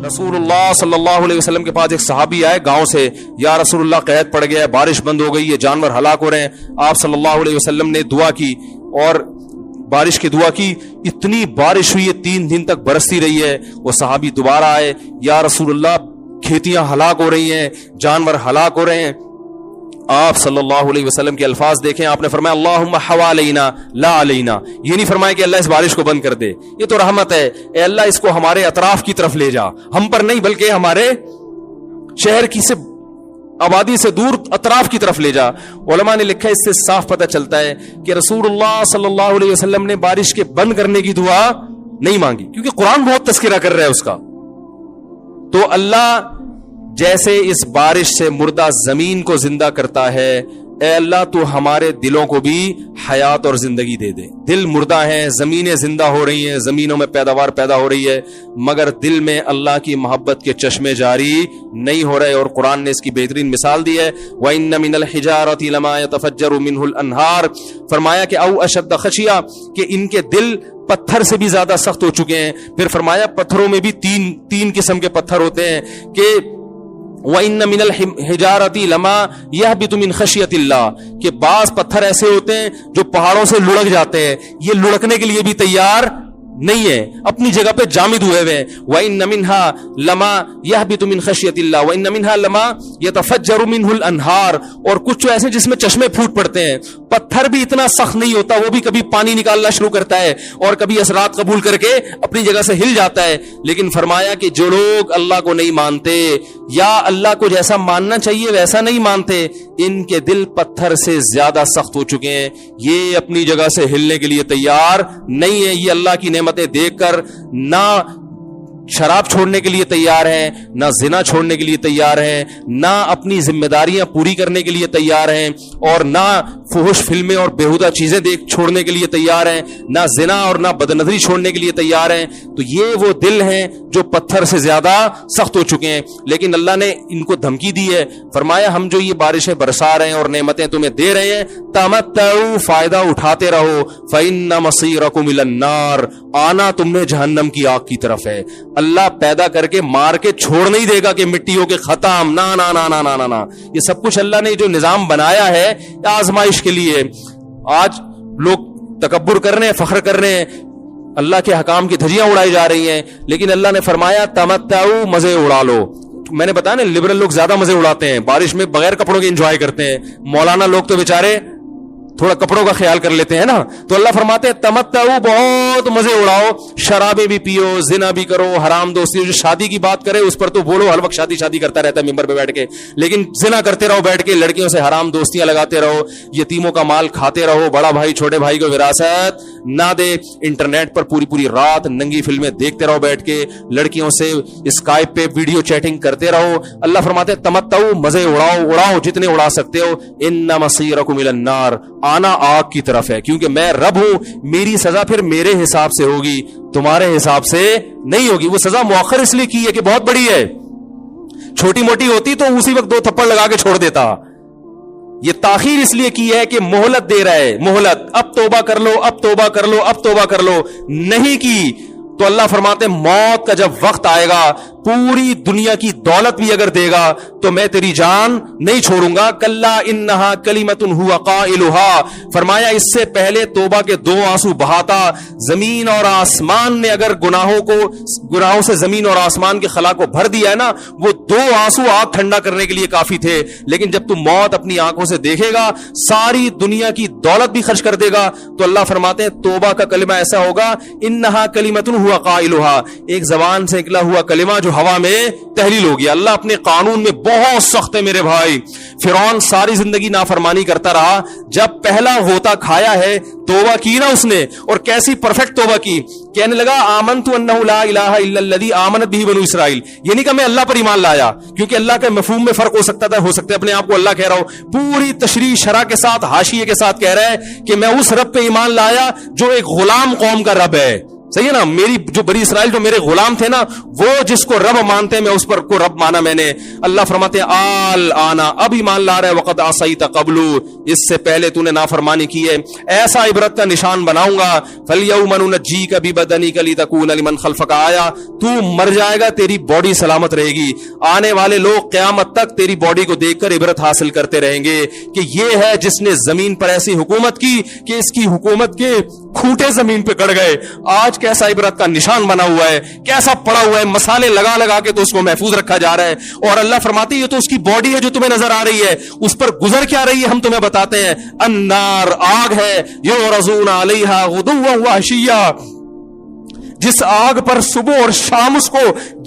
رسول اللہ صلی اللہ علیہ وسلم کے پاس ایک صحابی آئے گاؤں سے، یا رسول اللہ قحط پڑ گیا ہے، بارش بند ہو گئی ہے، جانور ہلاک ہو رہے ہیں۔ آپ صلی اللہ علیہ وسلم نے دعا کی اور بارش کی دعا کی، اتنی بارش ہوئی ہے 3 دن تک برستی رہی ہے۔ وہ صحابی دوبارہ آئے، یا رسول اللہ کھیتیاں ہلاک ہو رہی ہیں، جانور ہلاک ہو رہے ہیں۔ آپ صلی اللہ علیہ وسلم کے الفاظ دیکھیں، آپ نے فرمایا اللہم حوالینا لا علینا، یہ نہیں فرمایا کہ اللہ اس بارش کو بند کر دے، یہ تو رحمت ہے، اے اللہ اس کو ہمارے اطراف کی طرف لے جا، ہم پر نہیں بلکہ ہمارے شہر کی سے آبادی سے دور اطراف کی طرف لے جا۔ علماء نے لکھا اس سے صاف پتہ چلتا ہے کہ رسول اللہ صلی اللہ علیہ وسلم نے بارش کے بند کرنے کی دعا نہیں مانگی، کیونکہ قرآن بہت تذکرہ کر رہا ہے اس کا۔ تو اللہ جیسے اس بارش سے مردہ زمین کو زندہ کرتا ہے، اے اللہ تو ہمارے دلوں کو بھی حیات اور زندگی دے دے۔ دل مردہ ہیں، زمینیں زندہ ہو رہی ہیں، زمینوں میں پیداوار پیدا ہو رہی ہے، مگر دل میں اللہ کی محبت کے چشمے جاری نہیں ہو رہے، اور قرآن نے اس کی بہترین مثال دی ہے۔ وَإِنَّ مِنَ الْحِجَارَةِ لَمَا يَتَفَجَّرُ مِنْهُ الْأَنْهَارُ، فرمایا کہ او اشد خشیہ، کہ ان کے دل پتھر سے بھی زیادہ سخت ہو چکے ہیں۔ پھر فرمایا پتھروں میں بھی تین قسم کے پتھر ہوتے ہیں کہ وَإِنَّ مِنَ الْحِجَارَةِ لَمَا يَهْبِطُ مِنْ خَشْيَةِ اللَّهِ، کہ بعض پتھر ایسے ہوتے ہیں جو پہاڑوں سے لڑک جاتے ہیں، یہ لڑکنے کے لیے بھی تیار نہیں ہے، اپنی جگہ پہ جامد ہوئے ہوئے ہیں۔ وَإِنَّ مِنْهَا لَمَا يَهْبِطُ مِنْ خَشْيَةِ اللَّهِ وَإِنَّ مِنْهَا لَمَا يَتَفَجَّرُ مِنْهُ الْأَنْهَارُ، اور کچھ ایسے جس میں چشمے پھوٹ پڑتے ہیں۔ پتھر بھی اتنا سخت نہیں ہوتا، وہ بھی کبھی پانی نکالنا شروع کرتا ہے اور کبھی اثرات قبول کر کے اپنی جگہ سے ہل جاتا ہے۔ لیکن فرمایا کہ جو لوگ اللہ کو نہیں مانتے یا اللہ کو جیسا ماننا چاہیے ویسا نہیں مانتے، ان کے دل پتھر سے زیادہ سخت ہو چکے ہیں، یہ اپنی جگہ سے ہلنے کے لیے تیار نہیں ہے۔ یہ اللہ کی نعمتیں دیکھ کر نہ شراب چھوڑنے کے لیے تیار ہیں، نہ زنا چھوڑنے کے لیے تیار ہیں، نہ اپنی ذمہ داریاں پوری کرنے کے لیے تیار ہیں، اور نہ فحش فلمیں اور بیہودہ چیزیں چھوڑنے کے لیے تیار ہیں، نہ زنا اور نہ بدنظری چھوڑنے کے لیے تیار ہیں۔ تو یہ وہ دل ہیں جو پتھر سے زیادہ سخت ہو چکے ہیں۔ لیکن اللہ نے ان کو دھمکی دی ہے، فرمایا ہم جو یہ بارشیں برسا رہے ہیں اور نعمتیں تمہیں دے رہے ہیں، تمتعوا، فائدہ اٹھاتے رہو، فإن مصيركم إلى النار، آنا تم نے جہنم کی آگ کی طرف ہے۔ اللہ پیدا کر کے مار کے چھوڑ نہیں دے گا کہ مٹی ہو کے ختم، نا نا نا نا نا نا، یہ سب کچھ اللہ نے جو نظام بنایا ہے آزمائش کے لیے۔ آج لوگ تکبر کر رہے ہیں، فخر کر رہے ہیں، اللہ کے حکام کی دھجیاں اڑائی جا رہی ہیں، لیکن اللہ نے فرمایا تمتعوا، مزے اڑا لو۔ میں نے بتایا نا لبرل لوگ زیادہ مزے اڑاتے ہیں، بارش میں بغیر کپڑوں کے انجوائے کرتے ہیں، مولانا لوگ تو بیچارے تھوڑا کپڑوں کا خیال کر لیتے ہیں نا۔ تو اللہ فرماتے ہیں تمتعوا، بہت مزے اڑاؤ، شرابیں بھی پیو، زنا بھی کرو، حرام دوستی، جو شادی کی بات کرے اس پر تو بولو، ہر وقت شادی شادی کرتا رہتا ہے ممبر پہ بیٹھ کے، لیکن زنا کرتے رہو بیٹھ کے، لڑکیوں سے حرام دوستیاں لگاتے رہو، یتیموں کا مال کھاتے رہو، بڑا بھائی چھوٹے بھائی کو وراثت نہ دے، انٹرنیٹ پر پوری رات ننگی فلمیں دیکھتے رہو بیٹھ کے، لڑکیوں سے اسکائپ پہ ویڈیو چیٹنگ کرتے رہو۔ اللہ فرماتے ہیں تمتعوا، مزے اڑاؤ جتنے اڑا سکتے ہو، ان مصیرکم الی النار، آنا آگ کی طرف ہے، کیونکہ میں رب ہوں، میری سزا پھر میرے حساب سے ہوگی، تمہارے حساب سے نہیں ہوگی۔ وہ سزا مؤخر اس لیے کی ہے کہ بہت بڑی ہے، چھوٹی موٹی ہوتی تو اسی وقت 2 تھپڑ لگا کے چھوڑ دیتا۔ یہ تاخیر اس لیے کی ہے کہ مہلت دے رہا ہے، مہلت، اب توبہ کر لو، اب توبہ کر لو، اب توبہ کر لو، نہیں کی تو اللہ فرماتے ہیں موت کا جب وقت آئے گا، پوری دنیا کی دولت بھی اگر دے گا تو میں تیری جان نہیں چھوڑوں گا۔ کلا انہا کلمۃ ہوا قائلھا، فرمایا اس سے پہلے توبہ کے 2 آنسو بہاتا، زمین اور آسمان نے اگر گناہوں سے زمین اور آسمان کے خلا کو بھر دیا ہے نا، وہ 2 آنسو آگ ٹھنڈا کرنے کے لیے کافی تھے، لیکن جب تم موت اپنی آنکھوں سے دیکھے گا، ساری دنیا کی دولت بھی خرچ کر دے گا، تو اللہ فرماتے ہیں توبہ کا کلمہ ایسا ہوگا، انہا کلمۃ ہوا قائلھا، ایک زبان سے نکلا ہوا کلمہ جو ہوا میں تحلیل ہو گیا۔ اللہ اپنے قانون میں بہت سخت ہے میرے بھائی۔ فرعون ساری زندگی نافرمانی کرتا رہا، جب پہلا غوطہ کھایا ہے توبہ کی نا اس نے، اور کیسی پرفیکٹ توبہ کی، کہنے لگا آمنت انہ لا الہ الا الذی آمنت بہ بنو اسرائیل، یہ نہیں کہ میں اللہ پر ایمان لایا، کیونکہ اللہ کے مفہوم میں فرق ہو سکتا ہے اپنے آپ کو اللہ کہہ رہا ہوں، پوری تشریح شرح کے ساتھ حاشیے کے ساتھ کہہ رہا ہے کہ میں اس رب پہ ایمان لایا جو ایک غلام قوم کا رب ہے، صحیح ہے نا, میری جو بنی اسرائیل جو میرے غلام تھے نا, وہ جس کو رب مانتے ہیں میں اس پر کو رب مانا میں نے. اللہ فرماتے ہیں آل آنا, اب ایمان لا رہا ہے, وقد عصیت قبل, اس سے پہلے تو نے نافرمانی کی ہے, ایسا عبرت کا نشان بناؤں گا. فالیوم ننجیک ببدنک لتکون لمن خلفک آیا, تو مر جائے گا تیری باڈی سلامت رہے گی, آنے والے لوگ قیامت تک تیری باڈی کو دیکھ کر عبرت حاصل کرتے رہیں گے کہ یہ ہے جس نے زمین پر ایسی حکومت کی کہ اس کی حکومت کے کھوٹے زمین پہ گڑ گئے. آج کیسا عبرت کا نشان بنا ہوا ہے, کیسا پڑا ہوا ہے, مسالے لگا لگا کے تو اس کو محفوظ رکھا جا رہا ہے. اور اللہ فرماتے ہیں یہ تو اس کی باڈی ہے جو تمہیں نظر آ رہی ہے, اس پر گزر کیا رہی ہے ہم تمہیں بتاتے ہیں. النار, آگ ہے, یعرضون علیہا غدوا وعشیا, جس آگ پر صبح اور شام اس کو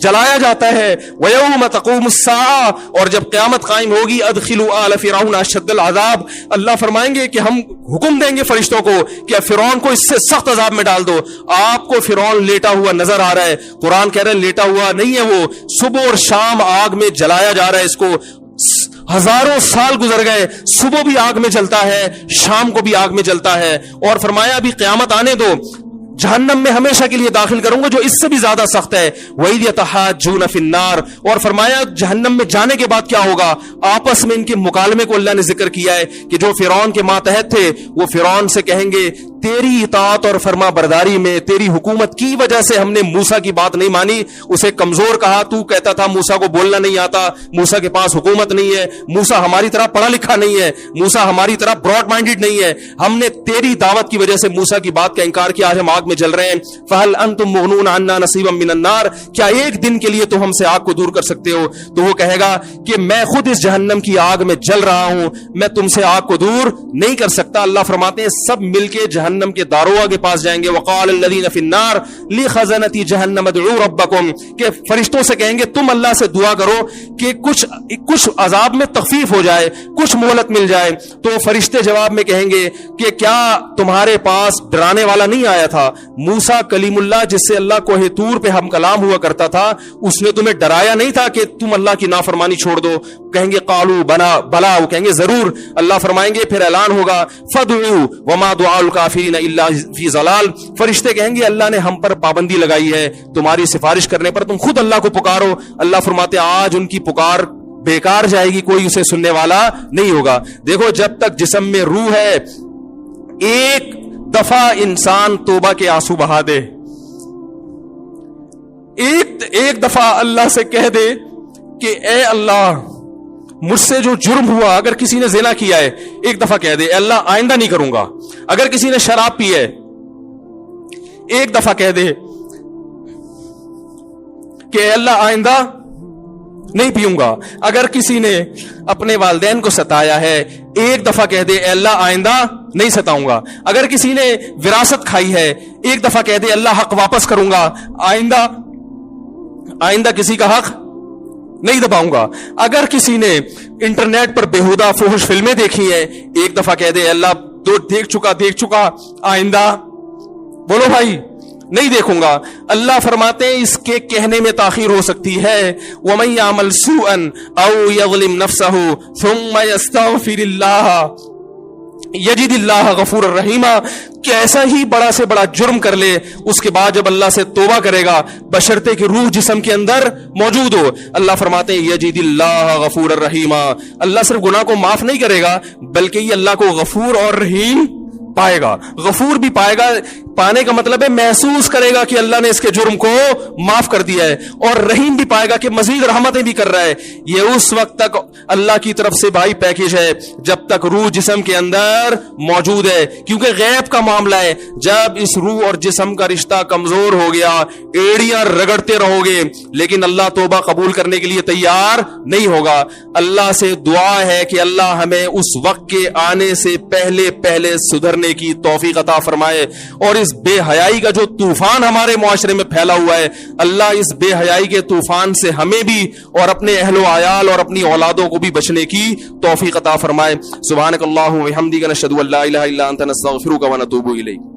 جلایا جاتا ہے. وَيَوْمَ تَقُومُ السَّاعَةُ, اور جب قیامت قائم ہوگی, أَدْخِلُوا آلَ فِرْعَوْنَ أَشَدَّ الْعَذَابِ, اللہ فرمائیں گے کہ ہم حکم دیں گے فرشتوں کو کہ فرعون کو اس سے سخت عذاب میں ڈال دو. آپ کو فرعون لیٹا ہوا نظر آ رہا ہے, قرآن کہہ رہا ہے لیٹا ہوا نہیں ہے, وہ صبح اور شام آگ میں جلایا جا رہا ہے. اس کو ہزاروں سال گزر گئے, صبح بھی آگ میں جلتا ہے, شام کو بھی آگ میں جلتا ہے. اور فرمایا ابھی قیامت آنے دو, جہنم میں ہمیشہ کے لیے داخل کروں گا جو اس سے بھی زیادہ سخت ہے. وَإِذْ يَتَحَاجُّونَ فِي النَّارِ, اور فرمایا جہنم میں جانے کے بعد کیا ہوگا, آپس میں ان کے مکالمے کو اللہ نے ذکر کیا ہے کہ جو فرعون کے ماتحت تھے وہ فرعون سے کہیں گے تیری اطاعت اور فرما برداری میں, تیری حکومت کی وجہ سے ہم نے موسیٰ کی بات نہیں مانی, اسے کمزور کہا, تو کہتا تھا موسیٰ کو بولنا نہیں آتا, موسیٰ کے پاس حکومت نہیں ہے, موسیٰ ہماری طرح پڑھا لکھا نہیں ہے, موسیٰ ہماری طرح براڈ مائنڈڈ نہیں ہے, ہم نے تیری دعوت کی وجہ سے موسیٰ کی بات کا انکار کیا, آج ہم آگ میں جل رہے ہیں. فَهَلْ أَنْتُمْ مُغْنُونَ عَنَّا نَصِيبًا مِّنَ النَّارِ, کیا ایک دن کے لیے تو ہم سے آگ کو دور کر سکتے ہو. تو وہ کہے گا کہ میں خود اس جہنم کی آگ میں جل رہا ہوں, میں تم سے آگ کو دور نہیں کر سکتا. اللہ فرماتے ہیں سب مل کے جہنم کے داروغ کے پاس جائیں گے. وقال الذين في النار لخزنة جهنم ادعوا ربكم, کہ فرشتوں سے کہیں گے تم اللہ سے دعا کرو کہ کچھ عذاب میں تخفیف ہو جائے, کچھ مہلت مل جائے. تو فرشتے جواب میں کہیں گے کہ کیا تمہارے پاس ڈرانے والا نہیں آیا تھا, موسیٰ کلیم اللہ جس سے اللہ کوہ طور پہ ہم کلام ہوا کرتا تھا, اس نے تمہیں ڈرایا نہیں تھا کہ تم اللہ کی نافرمانی چھوڑ دو. کہیں گے قالوا بلا, وہ کہیں گے ضرور. اللہ فرمائیں گے پھر اعلان ہوگا فادعوا وما دعاء الکافرین الا فی ضلال, فرشتے کہیں گے اللہ نے ہم پر پابندی لگائی ہے تمہاری سفارش کرنے پر, تم خود اللہ کو پکارو. اللہ فرماتے آج ان کی پکار بیکار جائے گی, کوئی اسے سننے والا نہیں ہوگا. دیکھو جب تک جسم میں روح ہے, ایک دفعہ انسان توبہ کے آنسو بہا دے, ایک دفعہ اللہ سے کہہ دے کہ اے اللہ مجھ سے جو جرم ہوا, اگر کسی نے زنا کیا ہے ایک دفعہ کہہ دے اے اللہ آئندہ نہیں کروں گا. اگر کسی نے شراب پی ہے ایک دفعہ کہہ دے کہ اے اللہ آئندہ نہیں پیوں گا. اگر کسی نے اپنے والدین کو ستایا ہے ایک دفعہ کہہ دے اے اللہ آئندہ نہیں ستاؤں گا. اگر کسی نے وراثت کھائی ہے ایک دفعہ کہہ دے اللہ حق واپس کروں گا, آئندہ کسی کا حق نہیں دباؤں گا. اگر کسی نے انٹرنیٹ پر بےہودہ فحش فلمیں دیکھی ہیں ایک دفعہ کہہ دے اللہ تو دیکھ چکا آئندہ بولو بھائی نہیں دیکھوں گا. اللہ فرماتے ہیں اس کے کہنے میں تاخیر ہو سکتی ہے. وَمَن يَعْمَلْ سُوءًا أَوْ يَظْلِمْ نَفْسَهُ ثُمَّ يَسْتَغْفِرِ اللَّهَ یجد اللہ غفور الرحیم, کہ ایسا ہی بڑا سے بڑا جرم کر لے, اس کے بعد جب اللہ سے توبہ کرے گا بشرطے کہ روح جسم کے اندر موجود ہو, اللہ فرماتے ہیں یجد اللہ غفور الرحیم, اللہ صرف گناہ کو معاف نہیں کرے گا بلکہ یہ اللہ کو غفور اور رحیم پائے گا. غفور بھی پائے گا, پانے کا مطلب ہے محسوس کرے گا کہ اللہ نے اس کے جرم کو معاف کر دیا ہے, اور رحیم بھی پائے گا کہ مزید رحمتیں بھی کر رہا ہے. یہ اس وقت تک اللہ کی طرف سے بھائی پیکیج ہے جب تک روح جسم کے اندر موجود ہے, کیونکہ غیب کا معاملہ ہے. جب اس روح اور جسم کا رشتہ کمزور ہو گیا ایڑیاں رگڑتے رہو گے لیکن اللہ توبہ قبول کرنے کے لیے تیار نہیں ہوگا. اللہ سے دعا ہے کہ اللہ ہمیں اس وقت کے آنے سے پہلے سدھرنے کی توفیق عطا فرمائے, اور اس بے حیائی کا جو طوفان ہمارے معاشرے میں پھیلا ہوا ہے, اللہ اس بے حیائی کے طوفان سے ہمیں بھی اور اپنے اہل و عیال اور اپنی اولادوں کو بھی بچنے کی توفیق عطا فرمائے. سبحانک اللہم و بحمدک نشہد ان لا الہ الا انت نستغفرک و نتوب الیک.